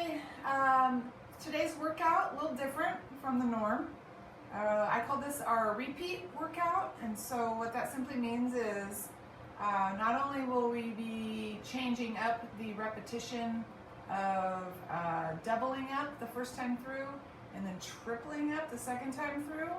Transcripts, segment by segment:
Okay, today's workout a little different from the norm. I call this our repeat workout, and so what that simply means is not only will we be changing up the repetition of doubling up the first time through and then tripling up the second time through,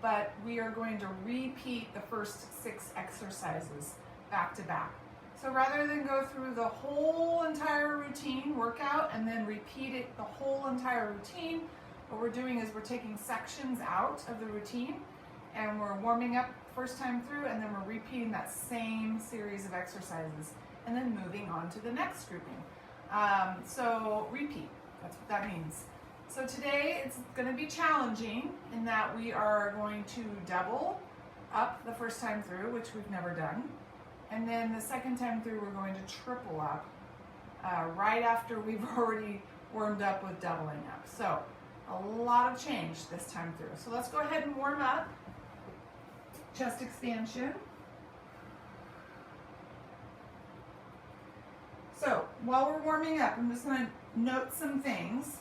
but we are going to repeat the first 6 exercises back to back. So rather than go through the whole entire routine workout and then repeat it the whole entire routine, what we're doing is we're taking sections out of the routine and we're warming up first time through, and then we're repeating that same series of exercises and then moving on to the next grouping. So repeat, that's what that means. So today it's going to be challenging in that we are going to double up the first time through, which we've never done. And then the second time through, we're going to triple up right after we've already warmed up with doubling up. So a lot of change this time through. So let's go ahead and warm up. Chest expansion. So while we're warming up, I'm just going to note some things.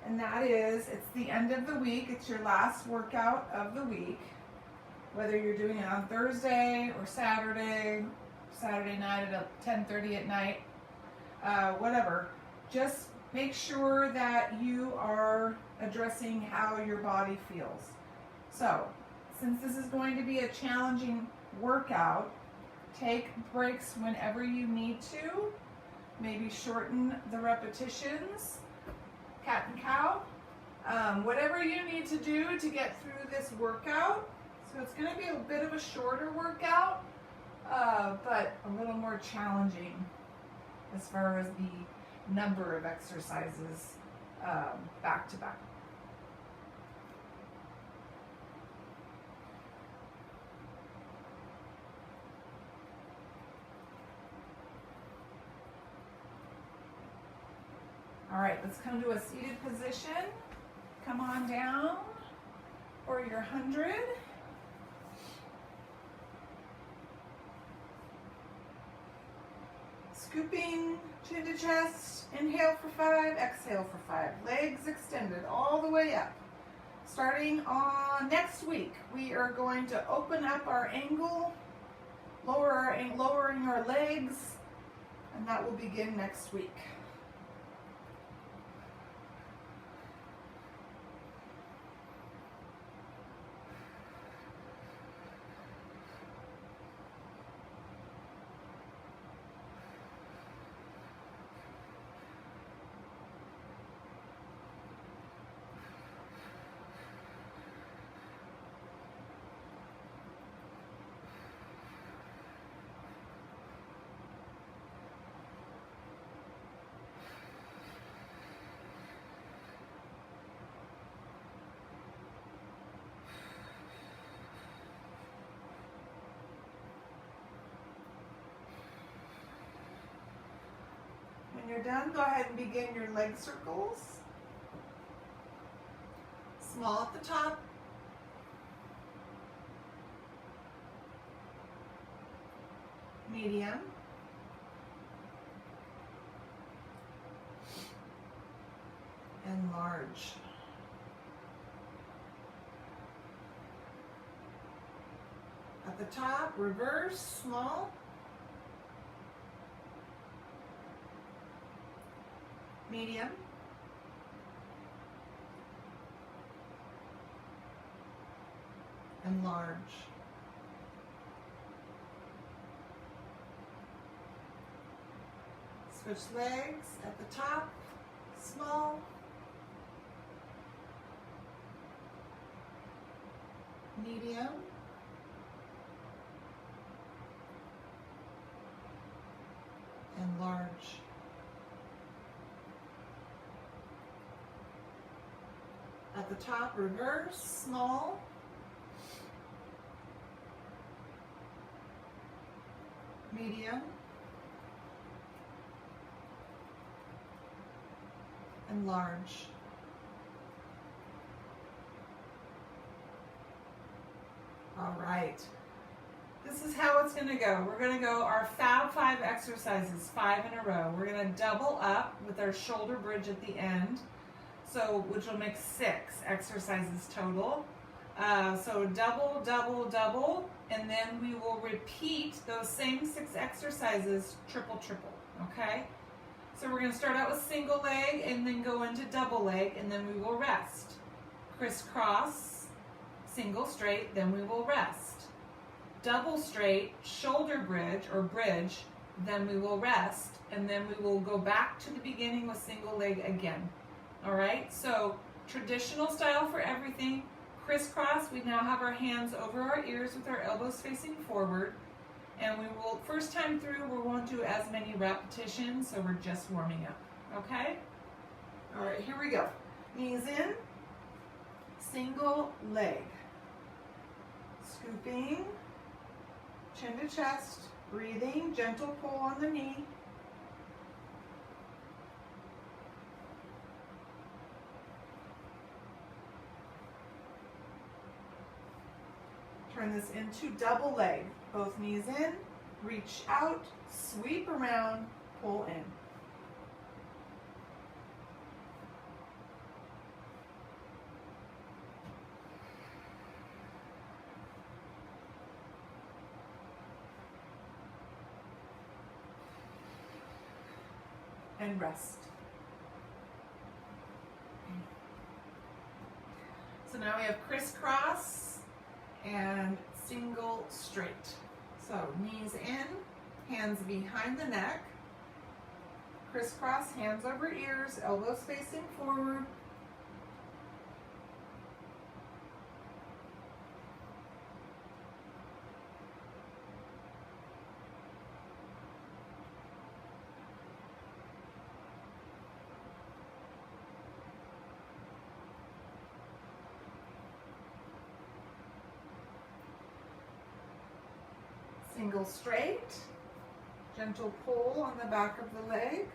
And that is, it's the end of the week. It's your last workout of the week. Whether you're doing it on Thursday or Saturday night at 10:30 at night, whatever. Just make sure that you are addressing how your body feels. So, since this is going to be a challenging workout, take breaks whenever you need to. Maybe shorten the repetitions, cat and cow. Whatever you need to do to get through this workout. So it's going to be a bit of a shorter workout, but a little more challenging as far as the number of exercises back to back. All right, let's come to a seated position. Come on down for your 100. Scooping chin to chest, inhale for 5, exhale for 5. Legs extended all the way up. Starting on next week, we are going to open up our angle, lowering our legs, and that will begin next week. When you're done, go ahead and begin your leg circles. Small at the top. Medium. And large. At the top, reverse, small. Medium, and large. Switch legs at the top, small, medium, and large. At the top, reverse, small, medium, and large. All right. This is how it's going to go. We're going to go our Fab 5 exercises, 5 in a row. We're going to double up with our shoulder bridge at the end, so which will make 6 exercises total. So double, double, double, and then we will repeat those same 6 exercises, triple, triple, okay? So we're going to start out with single leg and then go into double leg, and then we will rest. Crisscross, single straight, then we will rest. Double straight, shoulder bridge or bridge, then we will rest, and then we will go back to the beginning with single leg again. All right, so traditional style for everything. Crisscross, we now have our hands over our ears with our elbows facing forward. And we will, first time through, we won't do as many repetitions, so we're just warming up, okay? All right, here we go. Knees in, single leg. Scooping, chin to chest, breathing, gentle pull on the knee. Turn this into double leg. Both knees in, reach out, sweep around, pull in. And rest. So now we have crisscross and single straight. So knees in, hands behind the neck, crisscross, hands over ears, elbows facing forward. Single straight, gentle pull on the back of the leg.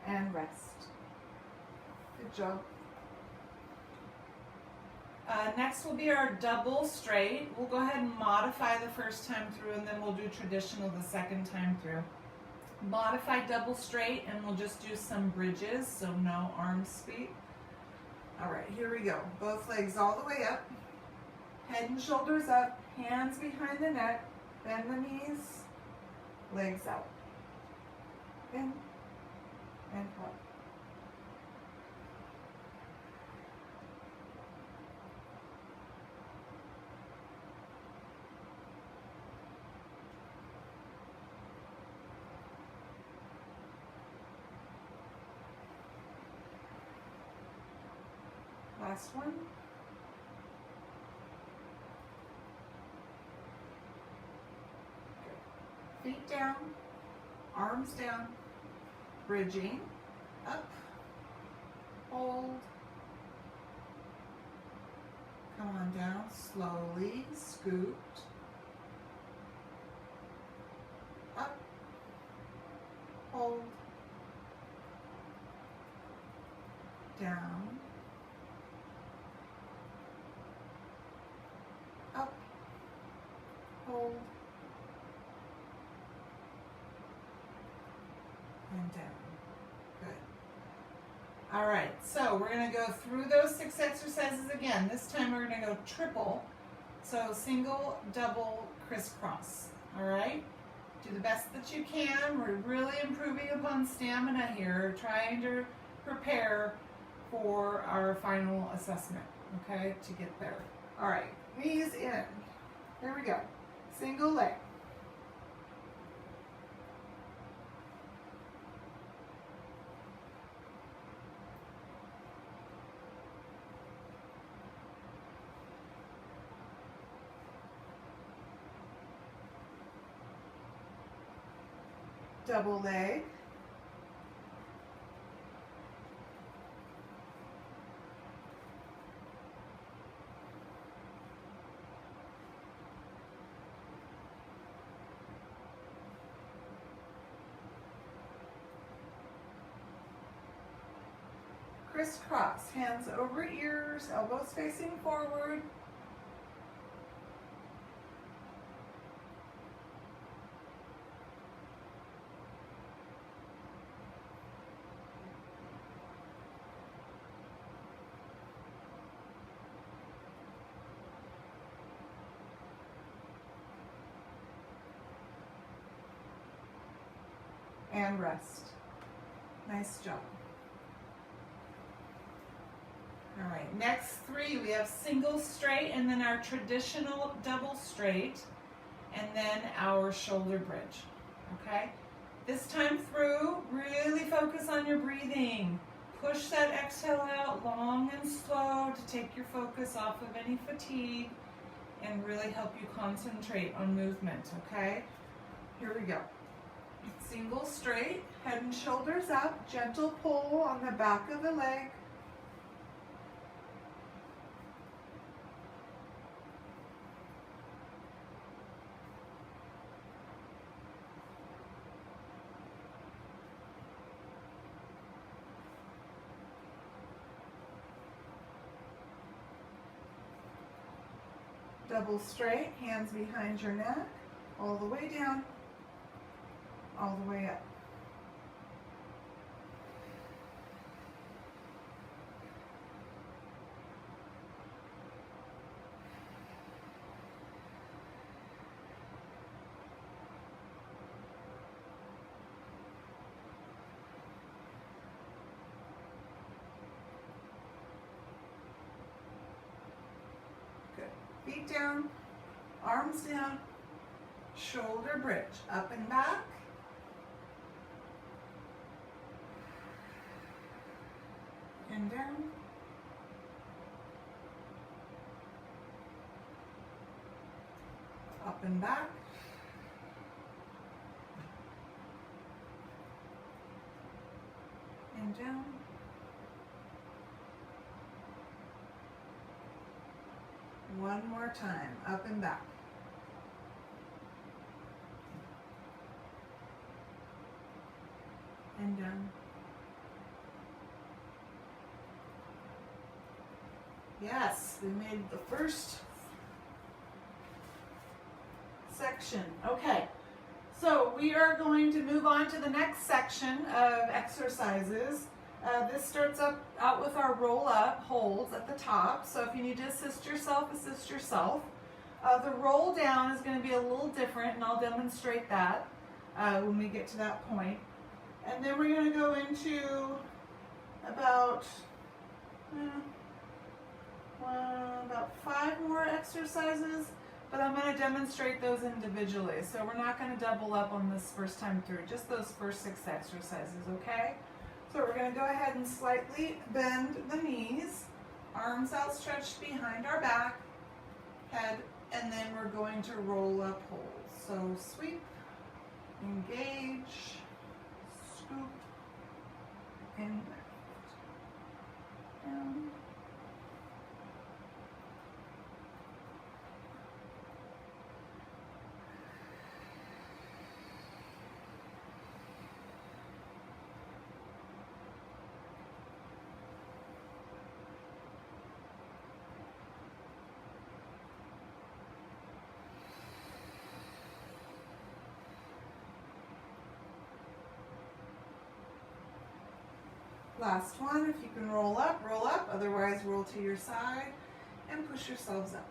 And rest. Good job. Next will be our double straight. We'll go ahead and modify the first time through, and then we'll do traditional the second time through. Modify double straight, and we'll just do some bridges, so no arm sweep. All right, here we go. Both legs all the way up. Head and shoulders up, hands behind the neck, bend the knees, legs out. In and up. Last one. Good. Feet down, arms down, bridging, up, hold, come on down, slowly, scoot, up, hold, down, up, hold, and down. Good. All right, so we're going to go through those 6 exercises again. This time we're going to go triple. So single, double, crisscross. All right? Do the best that you can. We're really improving upon stamina here, trying to prepare for our final assessment, okay, to get there. All right, knees in. Here we go. Single leg. Double leg. crisscross, hands over ears, elbows facing forward. And rest. Nice job. All right, next three, we have single straight and then our traditional double straight and then our shoulder bridge, okay? This time through, really focus on your breathing. Push that exhale out long and slow to take your focus off of any fatigue and really help you concentrate on movement, okay? Here we go. Single straight, head and shoulders up, gentle pull on the back of the leg. Double straight, hands behind your neck, all the way down, all the way up. Good. Feet down, arms down, shoulder bridge, up and back. And down. Up and back. And down. One more time, up and back. And down. Yes, we made the first section. Okay, so we are going to move on to the next section of exercises. This starts out with our roll up holds at the top. So if you need to assist yourself, assist yourself. The roll down is going to be a little different, and I'll demonstrate that when we get to that point. And then we're going to go into about 5 more exercises, but I'm going to demonstrate those individually. So we're not going to double up on this first time through, just those first 6 exercises, okay? So we're going to go ahead and slightly bend the knees, arms outstretched behind our back, head, and then we're going to roll up holds. So sweep, engage, scoop, and lift, down. Last one, if you can roll up, otherwise roll to your side and push yourselves up.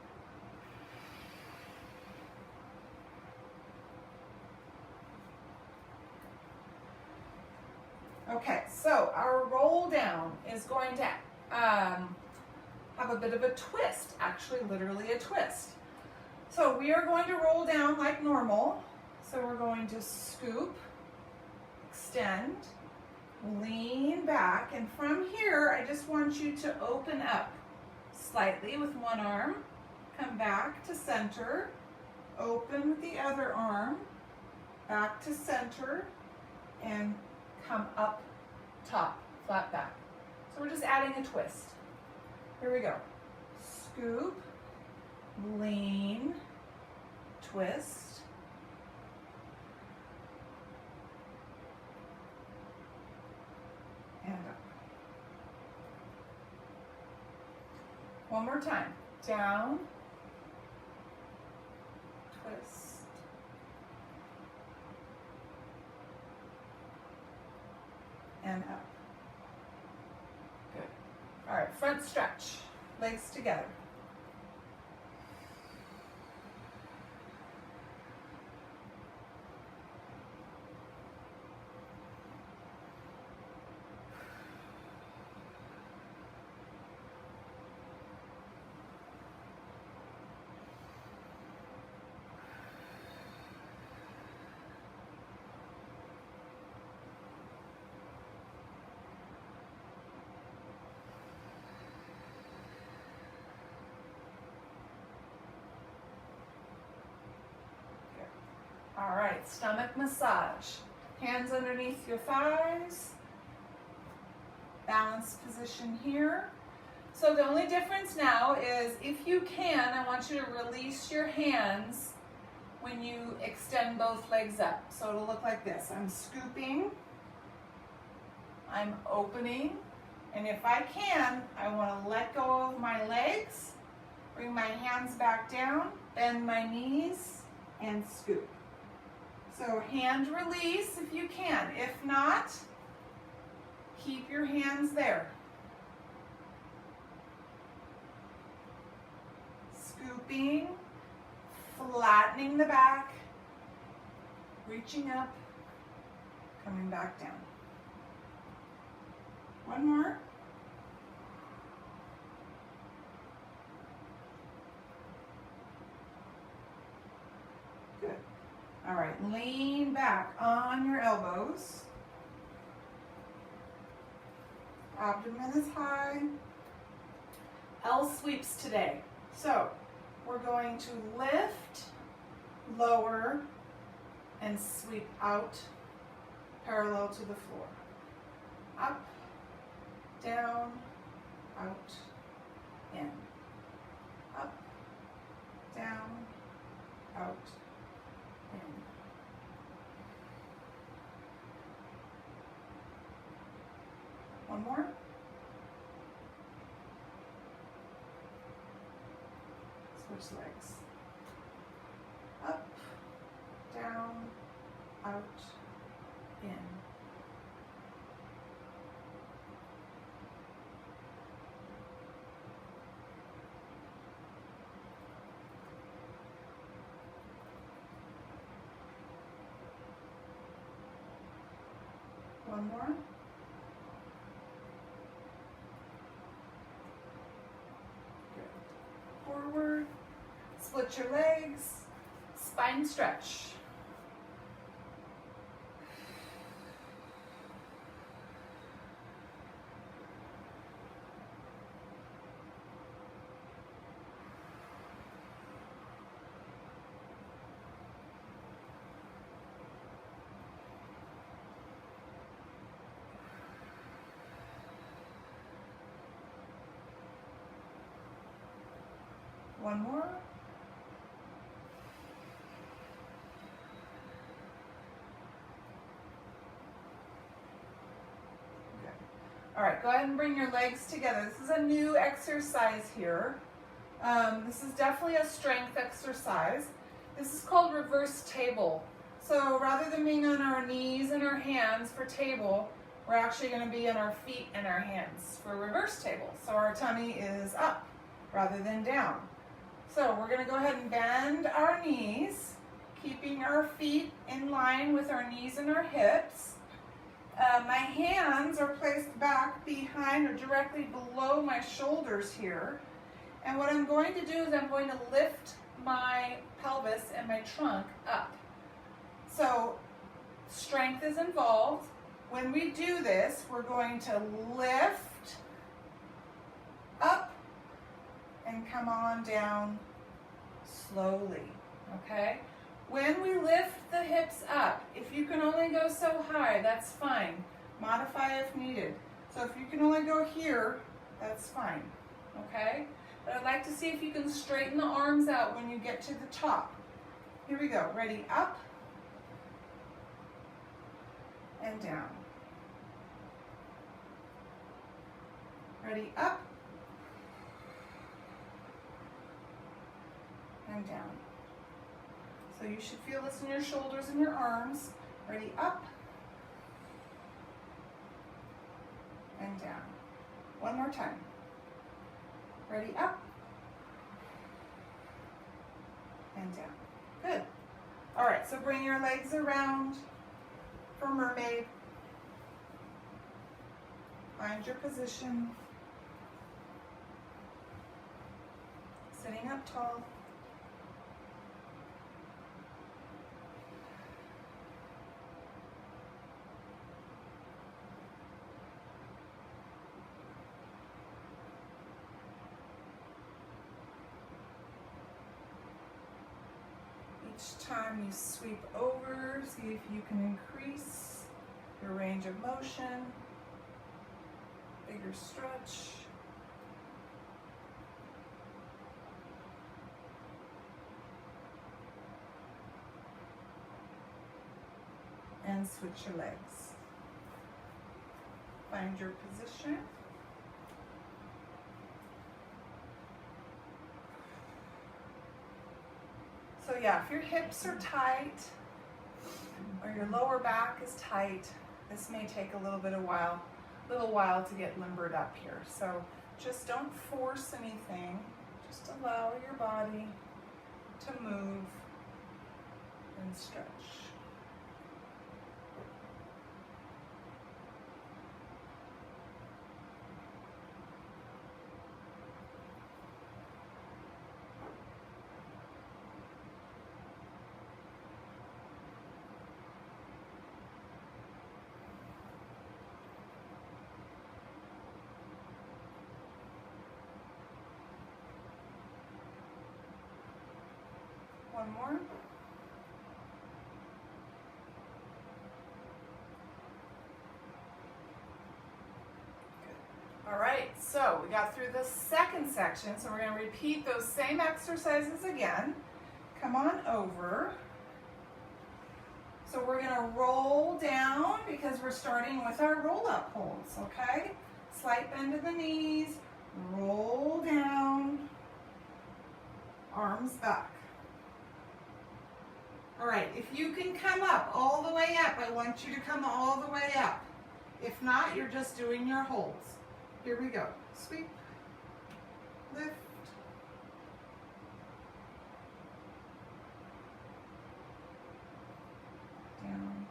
Okay, so our roll down is going to have a bit of a twist, actually literally a twist. So we are going to roll down like normal. So we're going to scoop, extend, lean back, and from here I just want you to open up slightly with one arm, come back to center, open with the other arm, back to center, and come up top, flat back. So we're just adding a twist. Here we go. Scoop, lean, twist, and up. one more time. Down, twist, and up. Good. All right, front stretch, legs together. All right, stomach massage. Hands underneath your thighs. Balanced position here. So the only difference now is if you can, I want you to release your hands when you extend both legs up. So it'll look like this. I'm scooping, I'm opening, and if I can, I want to let go of my legs, bring my hands back down, bend my knees, and scoop. So hand release if you can. If not, keep your hands there. Scooping, flattening the back, reaching up, coming back down. One more. Good. All right, lean back on your elbows. Abdomen is high. L sweeps today. So we're going to lift, lower, and sweep out parallel to the floor. Up, down, out, in. Up, down, out, in. One more. Switch legs. Up, down, out, in. One more. Good. Forward. Split your legs. Spine stretch. One more. Good. All right, go ahead and bring your legs together. This is a new exercise here. This is definitely a strength exercise. This is called reverse table. So rather than being on our knees and our hands for table, we're actually going to be on our feet and our hands for reverse table. So our tummy is up rather than down. So we're going to go ahead and bend our knees, keeping our feet in line with our knees and our hips. My hands are placed back behind or directly below my shoulders here. And what I'm going to do is I'm going to lift my pelvis and my trunk up. So strength is involved. When we do this, we're going to lift up and come on down slowly, okay? When we lift the hips up, if you can only go so high, that's fine. Modify if needed. So if you can only go here, that's fine, okay? But I'd like to see if you can straighten the arms out when you get to the top. Here we go. Ready? Up and down. Ready? Up and down. So you should feel this in your shoulders and your arms. Ready, up and down. One more time. Ready, up and down. Good. All right, so bring your legs around for mermaid. Find your position. Sitting up tall. Each time you sweep over, see if you can increase your range of motion, bigger stretch. And switch your legs. Find your position. So yeah, if your hips are tight or your lower back is tight, this may take a little while to get limbered up here. So just don't force anything. Just allow your body to move and stretch. One more. Good. All right, so we got through the second section, so we're going to repeat those same exercises again. Come on over. So we're going to roll down because we're starting with our roll-up holds, okay? Slight bend of the knees, roll down, arms back. All right, if you can come up, all the way up, I want you to come all the way up. If not, you're just doing your holds. Here we go. Sweep, lift, down,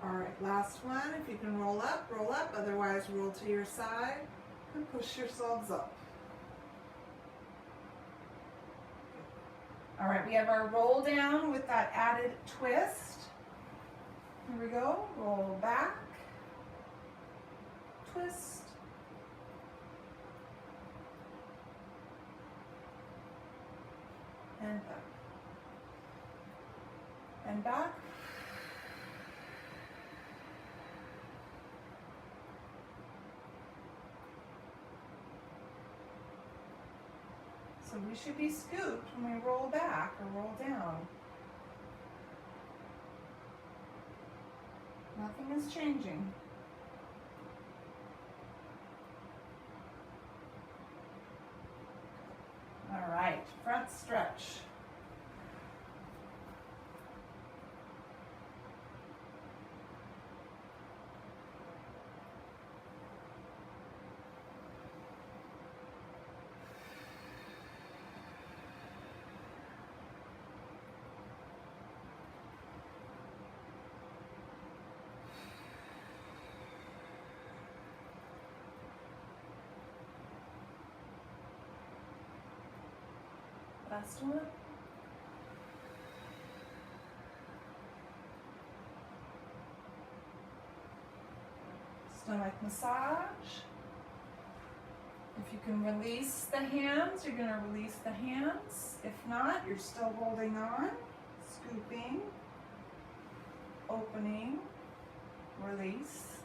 all right, last one. If you can roll up, otherwise roll to your side and push yourselves up. All right, we have our roll down with that added twist. Here we go, roll back, twist, and back, and back. So we should be scooped when we roll back or roll down. Nothing is changing. All right, front stretch. Last one. Stomach massage. If you can release the hands, you're going to release the hands. If not, you're still holding on, scooping, opening, release.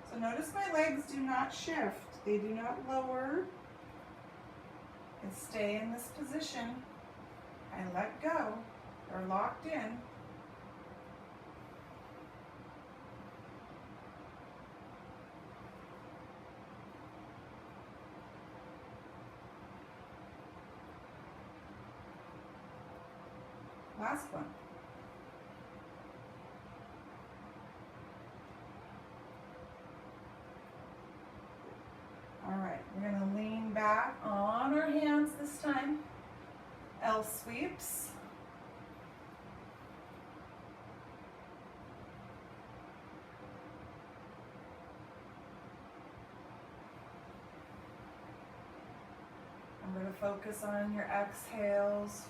So notice my legs do not shift. They do not lower. And stay in this position. I let go. They're locked in. Last one. All right, we're going to lean back on our hands this time. L sweeps. I'm going to focus on your exhales.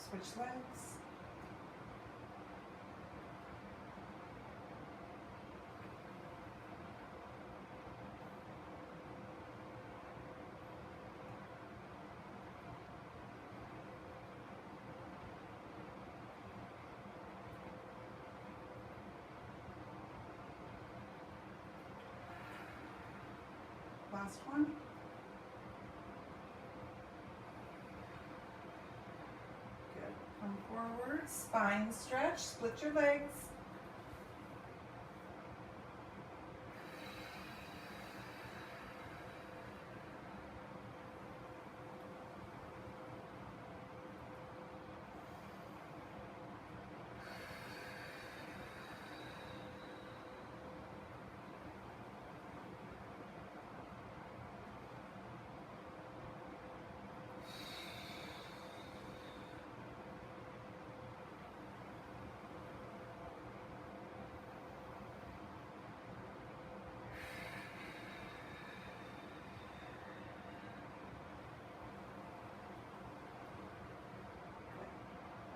Switch legs. Last one. Good. Come forward, spine stretch, split your legs.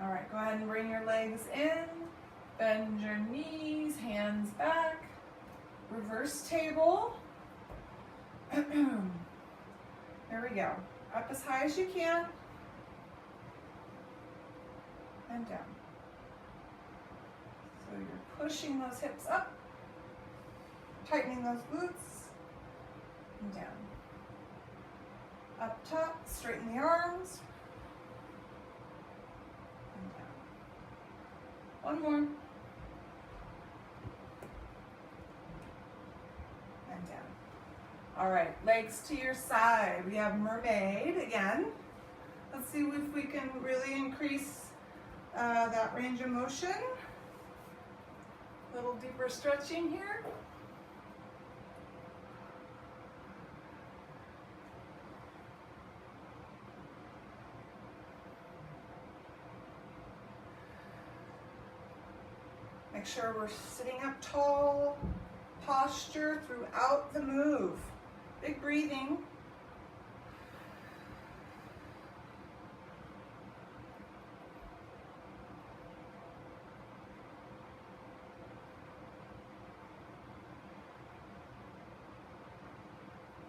All right, go ahead and bring your legs in, bend your knees, hands back, reverse table. There we go. Up as high as you can, and down. So you're pushing those hips up, tightening those glutes, and down. Up top, straighten the arms. One more. And down. All right, legs to your side. We have mermaid again. Let's see if we can really increase that range of motion. A little deeper stretching here. Make sure we're sitting up tall, posture throughout the move. Big breathing.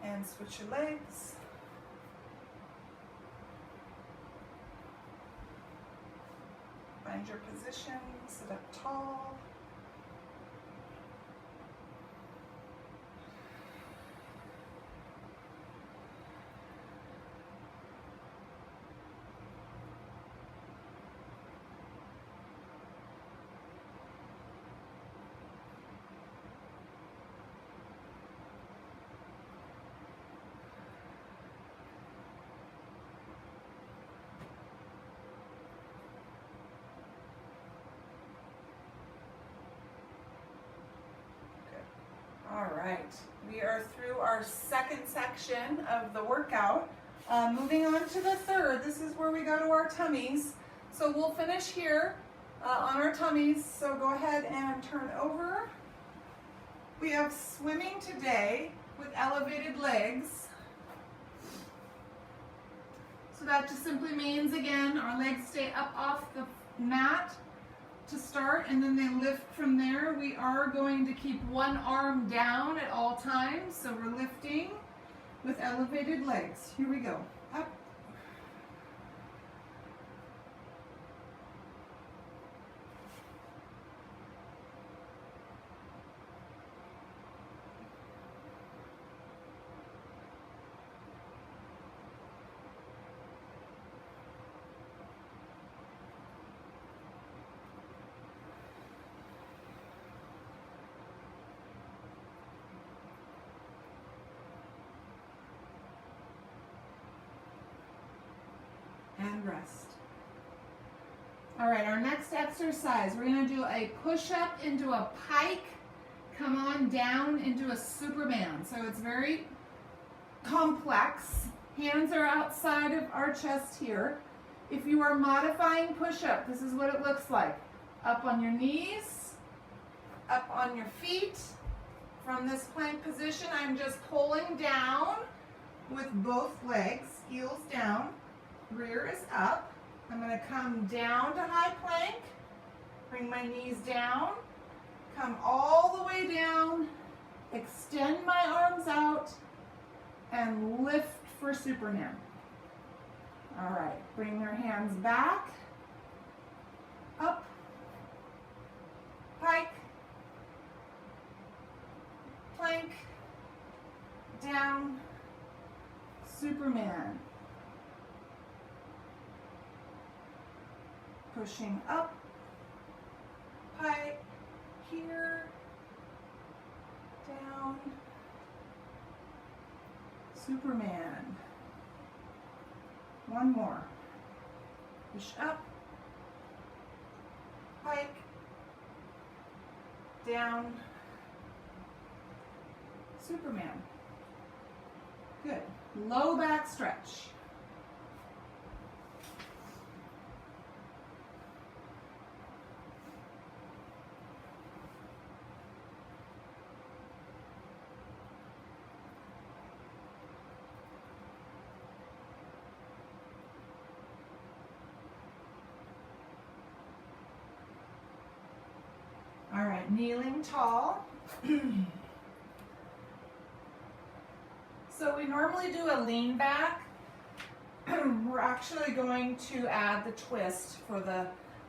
And switch your legs. Find your position, sit up tall. All right, we are through our second section of the workout. Moving on to the third, this is where we go to our tummies. So we'll finish here on our tummies. So go ahead and turn over. We have swimming today with elevated legs. So that just simply means, again, our legs stay up off the mat to start, and then they lift from there. We are going to keep one arm down at all times, so we're lifting with elevated legs. Here we go. Up. And rest. All right, our next exercise, we're going to do a push-up into a pike, come on down into a Superman. So it's very complex. Hands are outside of our chest here. If you are modifying push-up, this is what it looks like. Up on your knees, up on your feet. From this plank position, I'm just pulling down with both legs, heels down. Rear is up. I'm going to come down to high plank, bring my knees down, come all the way down, extend my arms out, and lift for Superman. All right, bring your hands back, up, pike, plank, down, Superman. Pushing up, pike, here, down, Superman. One more. Push up, pike, down, Superman. Good. Low back stretch. All right, kneeling tall. So we normally do a lean back. We're actually going to add the twist for the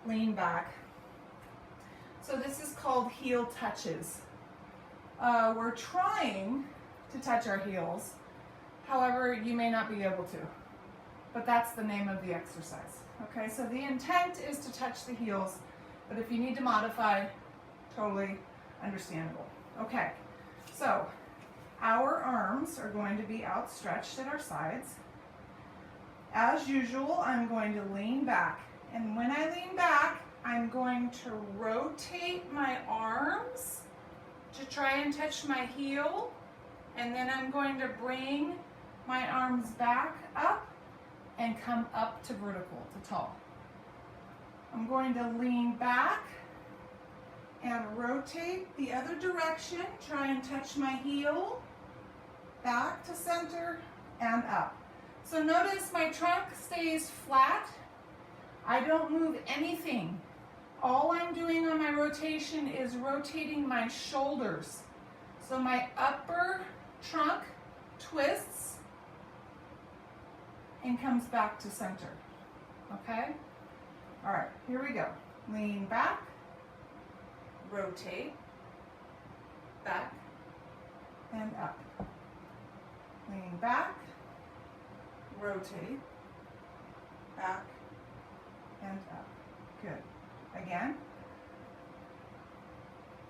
lean back. So this is called heel touches. We're trying to touch our heels. However, you may not be able to, but that's the name of the exercise. Okay, so the intent is to touch the heels, but if you need to modify, totally understandable. Okay, so our arms are going to be outstretched at our sides. As usual, I'm going to lean back. And when I lean back, I'm going to rotate my arms to try and touch my heel. And then I'm going to bring my arms back up and come up to vertical, to tall. I'm going to lean back and rotate the other direction, try and touch my heel, back to center and up. So notice my trunk stays flat. I don't move anything. All I'm doing on my rotation is rotating my shoulders. So my upper trunk twists and comes back to center. Okay? All right, here we go. Lean back, rotate, back, and up. Lean back, rotate, back, and up. Good. Again.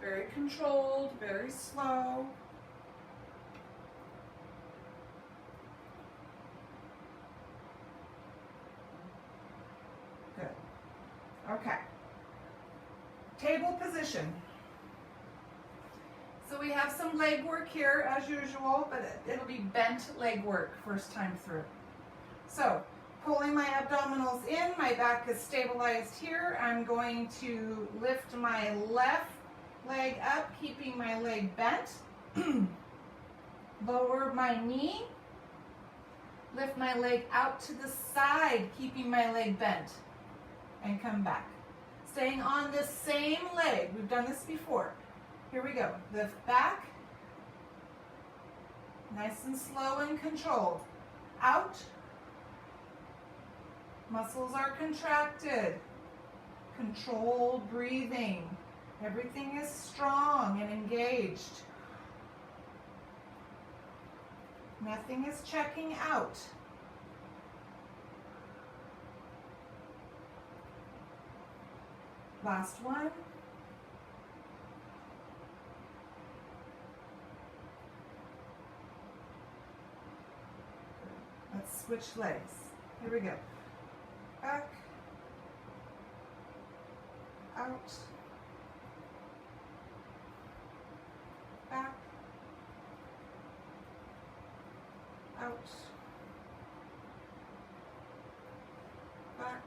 Very controlled, very slow. Good. Okay. Table position. So we have some leg work here as usual, but it'll be bent leg work first time through. So pulling my abdominals in, my back is stabilized here. I'm going to lift my left leg up, keeping my leg bent. Lower my knee. Lift my leg out to the side, keeping my leg bent. And come back. Staying on this same leg. We've done this before. Here we go. Lift back. Nice and slow and controlled. Out. Muscles are contracted. Controlled breathing. Everything is strong and engaged. Nothing is checking out. Last one. Let's switch legs. Here we go. Back. Out. Back. Out. Back.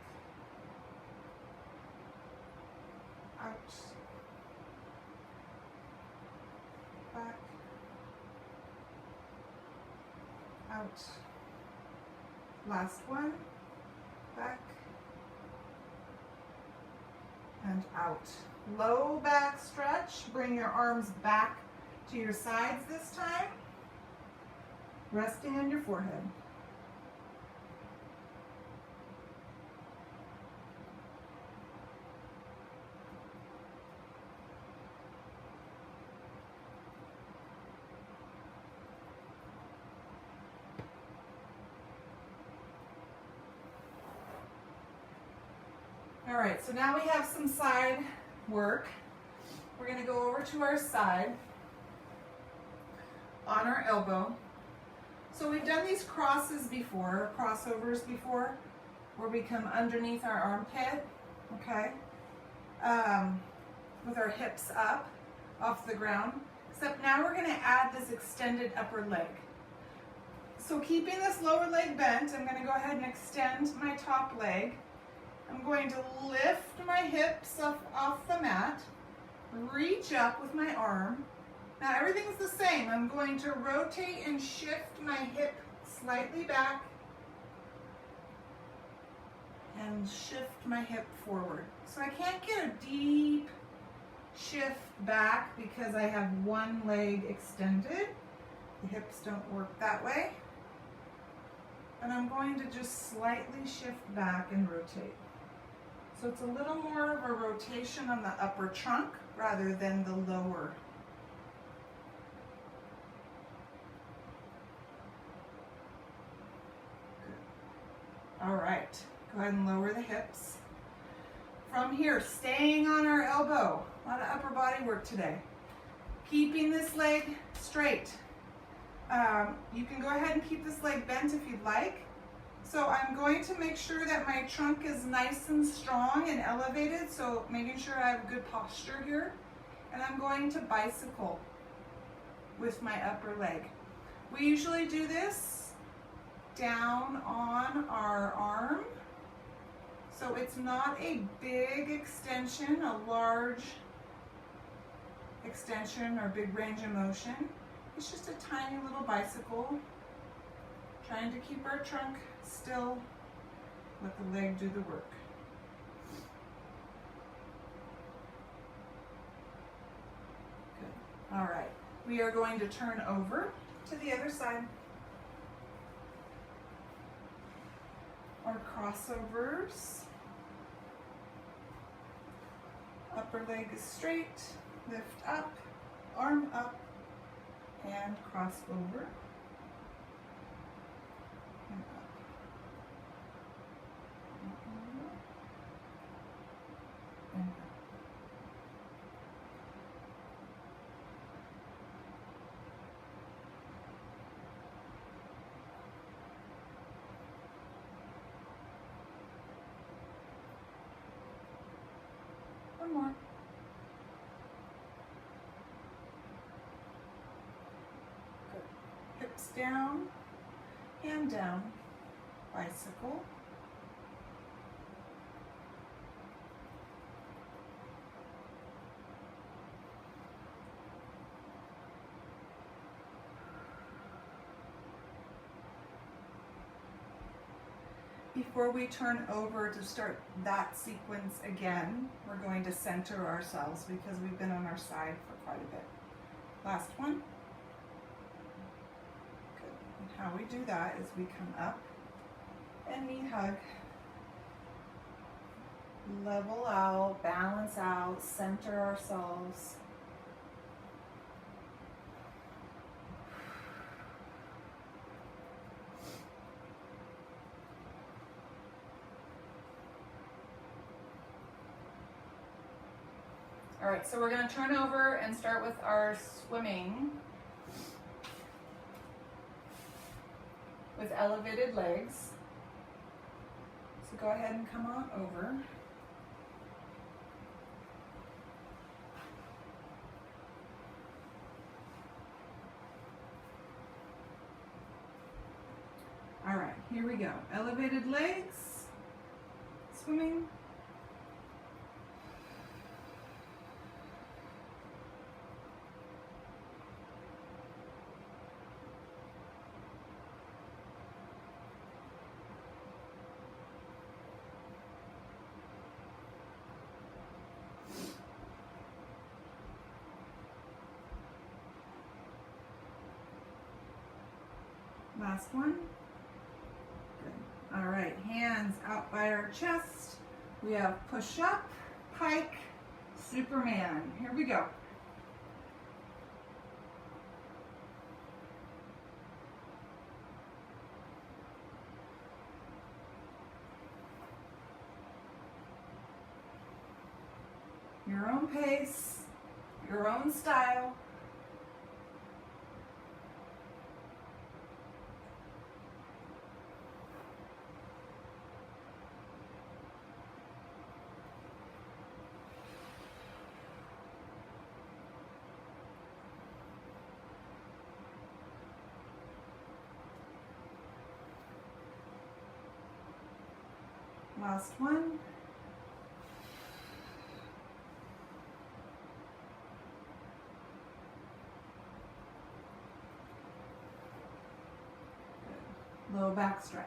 Out. Back. Out. Last one. Back. And out. Low back stretch. Bring your arms back to your sides this time. Resting on your forehead. All right, so now we have some side work. We're going to go over to our side on our elbow. So we've done these crosses before, crossovers before, where we come underneath our armpit, okay, with our hips up off the ground. Except now we're going to add this extended upper leg. So keeping this lower leg bent, I'm going to go ahead and extend my top leg. I'm going to lift my hips off the mat, reach up with my arm. Now everything's the same. I'm going to rotate and shift my hip slightly back and shift my hip forward. So I can't get a deep shift back because I have one leg extended. The hips don't work that way. And I'm going to just slightly shift back and rotate. So it's a little more of a rotation on the upper trunk rather than the lower. Good. All right, go ahead and lower the hips. From here, staying on our elbow. A lot of upper body work today. Keeping this leg straight. You can go ahead and keep this leg bent if you'd like. So I'm going to make sure that my trunk is nice and strong and elevated, so making sure I have good posture here. And I'm going to bicycle with my upper leg. We usually do this down on our arm. So it's not a big extension, a large extension or big range of motion. It's just a tiny little bicycle, trying to keep our trunk still, let the leg do the work. Good. All right, we are going to turn over to the other side. Our crossovers. Upper leg is straight, lift up, arm up, and cross over. And up. And up. One more. Good. Hips down, hand down, bicycle. Before we turn over to start that sequence again, we're going to center ourselves because we've been on our side for quite a bit. Last one. Good. And how we do that is we come up and knee hug. Level out, balance out, center ourselves. All right, so we're going to turn over and start with our swimming with elevated legs. So go ahead and come on over. All right, here we go. Elevated legs, swimming. Last one. Good. All right, hands out by our chest. We have push up, pike, Superman. Here we go. Your own pace, your own style. Last one. Good. Low back stretch.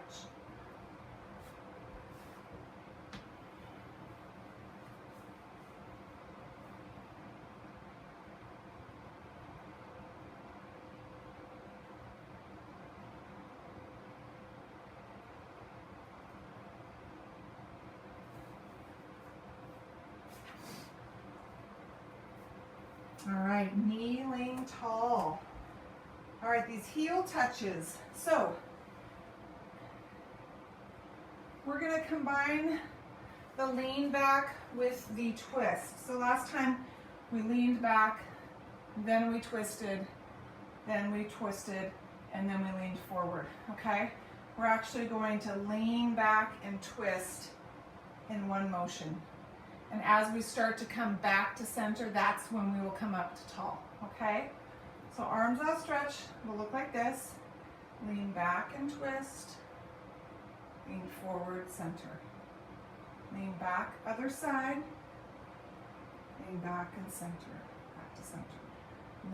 All right, kneeling tall. All right, these heel touches. So we're gonna combine the lean back with the twist. So last time we leaned back, then we twisted, and then we leaned forward, okay? We're actually going to lean back and twist in one motion. And as we start to come back to center, that's when we will come up to tall, okay? So arms outstretched will look like this. Lean back and twist. Lean forward, center. Lean back, other side. Lean back and center, back to center.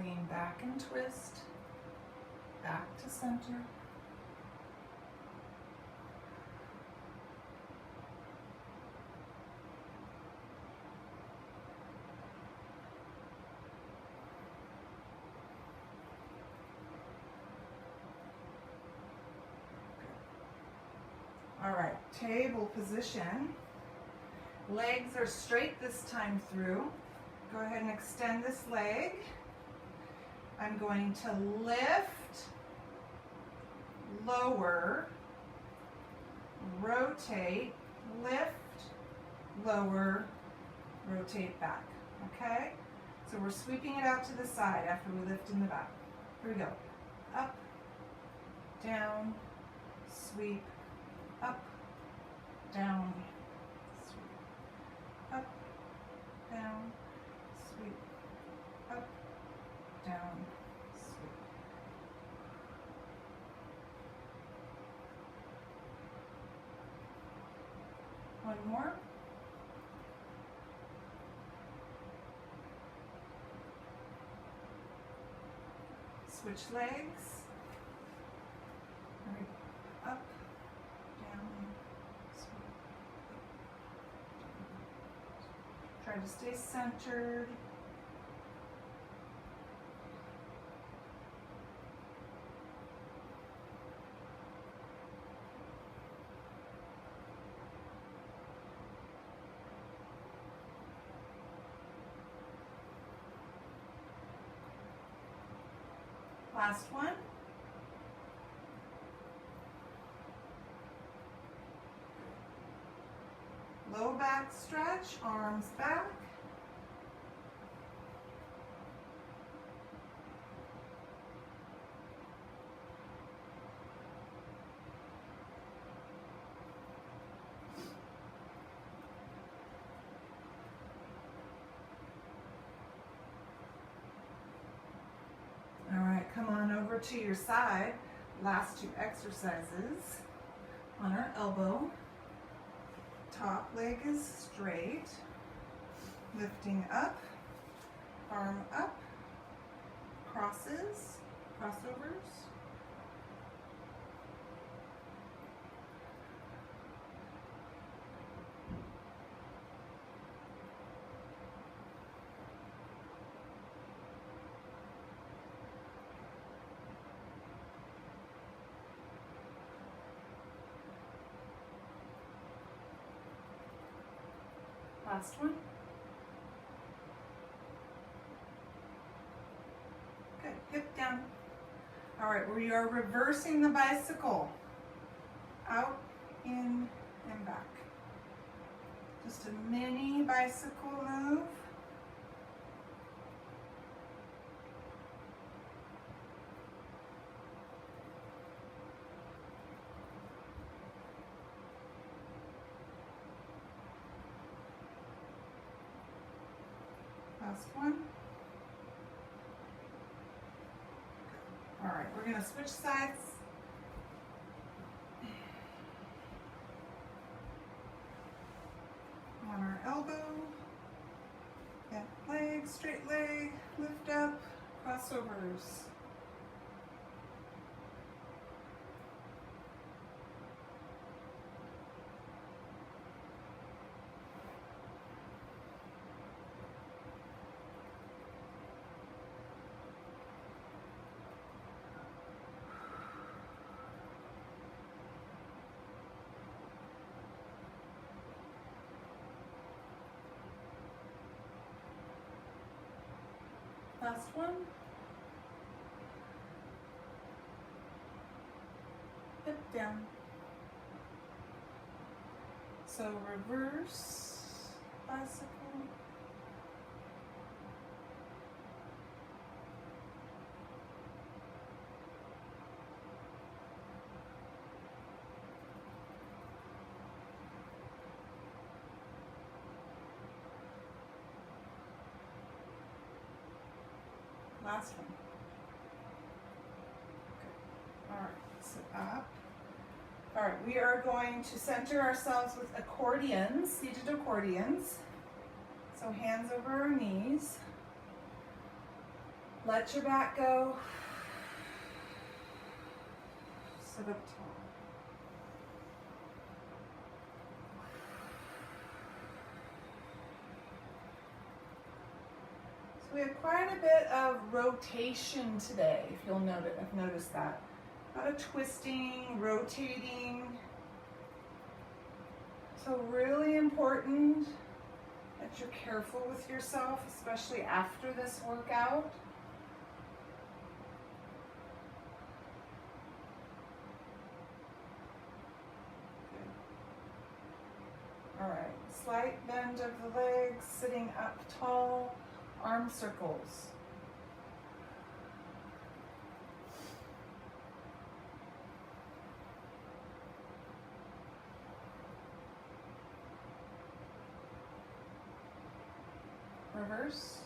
Lean back and twist, back to center. All right, table position. Legs are straight this time through. Go ahead and extend this leg. I'm going to lift, lower, rotate, lift, lower, rotate back, okay? So we're sweeping it out to the side after we lift in the back. Here we go. Up, down, sweep, up, down, sweep, up, down, sweep, up, down, sweep. One more. Switch legs. Up, down, Try to stay centered. Last one. Low back stretch, arms back. All right, come on over to your side. Last two exercises on our elbow. Top leg is straight, lifting up, arm up, crosses, crossovers. Last one. Good, hip down. All right, we are reversing the bicycle. Out, in, and back. Just a mini bicycle move. Last one. All right, we're going to switch sides. On our elbow, bent leg, straight leg, lift up, crossovers. Last one. Hip down. So reverse bicycle. Last one. Okay. All right, sit up. All right, we are going to center ourselves with accordions, seated accordions. So hands over our knees. Let your back go. Sit up tall. We have quite a bit of rotation today, if you'll notice. I've noticed that. A lot of twisting, rotating. So really important that you're careful with yourself, especially after this workout. Good. All right, slight bend of the legs, sitting up tall. Arm circles. Reverse.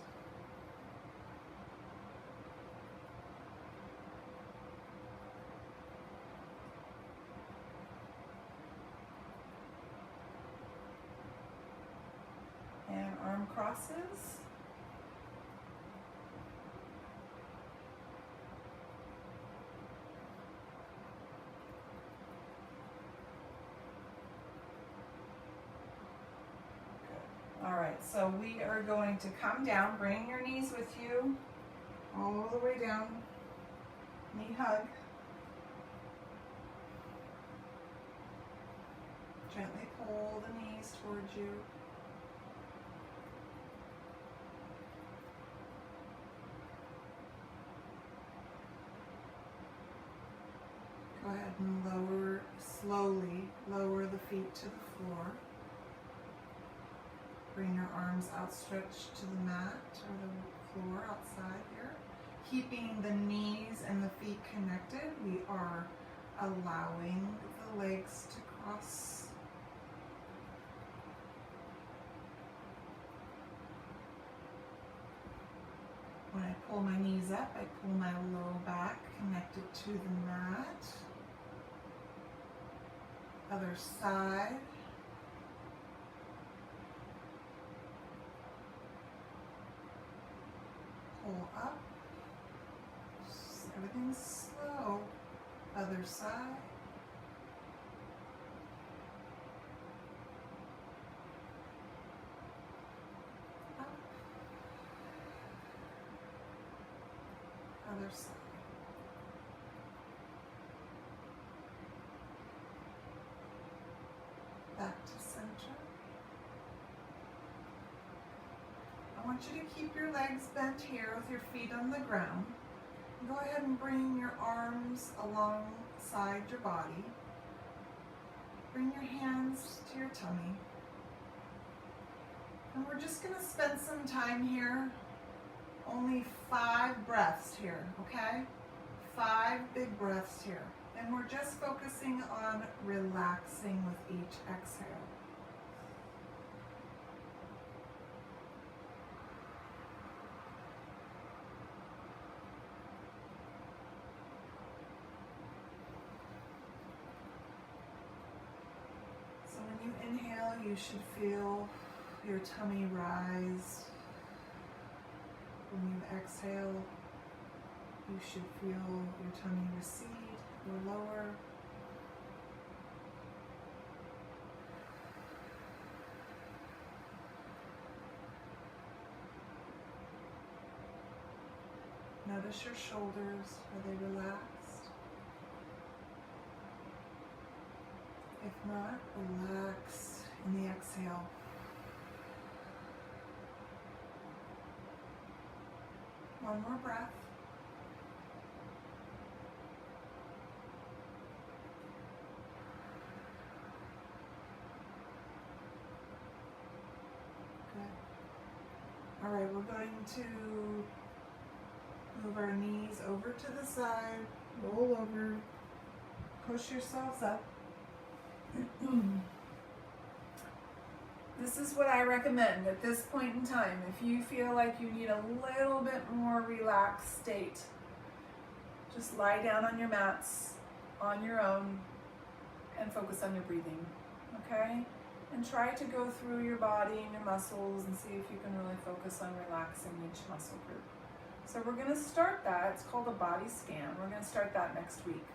And arm crosses. All right, so we are going to come down, bring your knees with you all the way down, knee hug. Gently pull the knees towards you. Go ahead and slowly lower the feet to the floor. Bring your arms outstretched to the mat or the floor outside here. Keeping the knees and the feet connected, we are allowing the legs to cross. When I pull my knees up, I pull my low back connected to the mat. Other side. Pull up. Everything's slow. Other side. Up. Other side. Back to center. I want you to keep your legs bent here with your feet on the ground. Go ahead and bring your arms alongside your body. Bring your hands to your tummy. And we're just going to spend some time here. Only 5 breaths here, okay? 5 big breaths here. And we're just focusing on relaxing with each exhale. So when you inhale, you should feel your tummy rise. When you exhale, you should feel your tummy recede or lower. Notice your shoulders, are they relaxed? If not, relax in the exhale. One more breath. Good. All right, we're going to move our knees over to the side, roll over, push yourselves up. This is what I recommend at this point in time. If you feel like you need a little bit more relaxed state, just lie down on your mats on your own and focus on your breathing, okay? And try to go through your body and your muscles and see if you can really focus on relaxing each muscle group. So we're gonna start that, it's called a body scan. We're gonna start that next week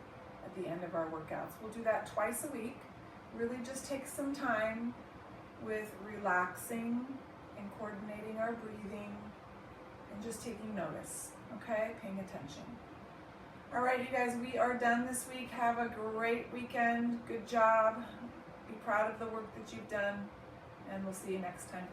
at the end of our workouts. We'll do that twice a week. Really just take some time with relaxing and coordinating our breathing and just taking notice, okay? Paying attention. All right, you guys, we are done this week. Have a great weekend. Good job. Be proud of the work that you've done, and we'll see you next time.